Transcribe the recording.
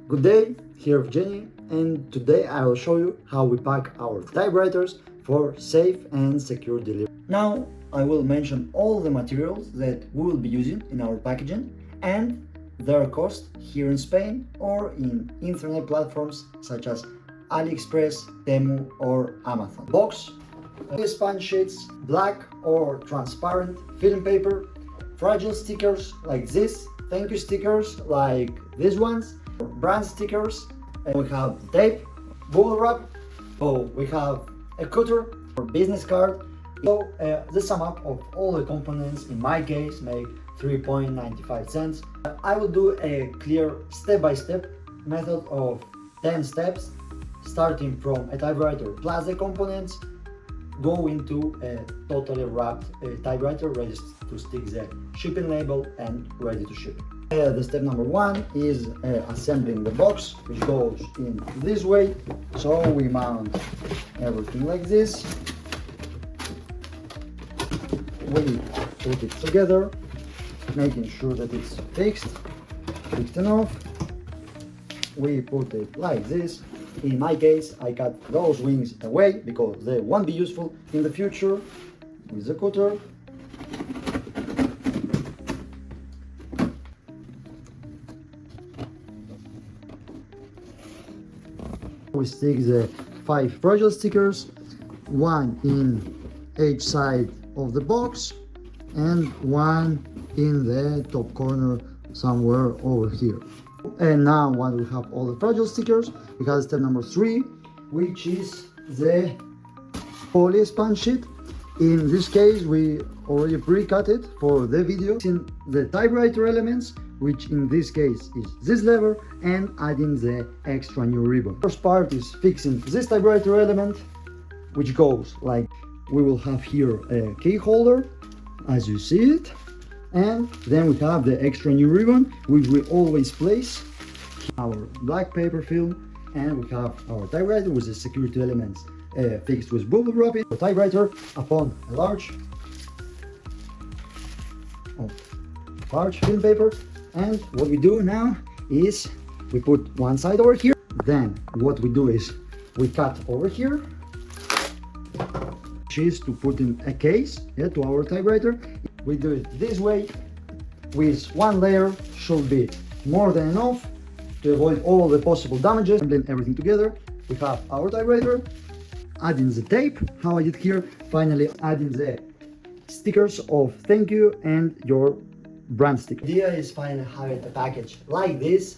Good day, here Jenny, and today I will show you how we pack our typewriters for safe and secure delivery. Now I will mention all the materials that we will be using in our packaging and their cost here in Spain or in internet platforms such as AliExpress, Temu or Amazon. Box, sponge sheets, black or transparent film paper, fragile stickers like this, thank you stickers like these ones, brand stickers, and we have tape, bubble wrap, so we have a cutter or business card. So the sum up of all the components in my case make 3.95 cents. I will do a clear step-by-step method of 10 steps, starting from a typewriter plus the components, go into a totally wrapped typewriter ready to stick the shipping label and ready to ship. The step number one is assembling the box, which goes in this way. So we mount everything like this. We put it together, making sure that it's fixed enough. We put it like this. In my case, I cut those wings away because they won't be useful in the future with the cutter. We stick the 5 fragile stickers, one in each side of the box and one in the top corner somewhere over here. And now when we have all the fragile stickers, we have step number 3, which is the poly sponge sheet. In this case, we already pre-cut it for the video. In the typewriter elements, which in this case is this lever, and adding the extra new ribbon. First part is fixing this typewriter element, which goes like we will have here a key holder, as you see it, and then we have the extra new ribbon, which we always place our black paper film, and we have our typewriter with the security elements fixed with bubble wrapping. The typewriter upon a large film paper, and what we do now is we put one side over here. Then what we do is we cut over here, which is to put in a case to our typewriter. We do it this way with one layer, should be more than enough to avoid all the possible damages. Blend everything together. We have our typewriter, adding the tape, how I did here, finally adding the stickers of thank you and your brand sticker. The idea is finally having a package like this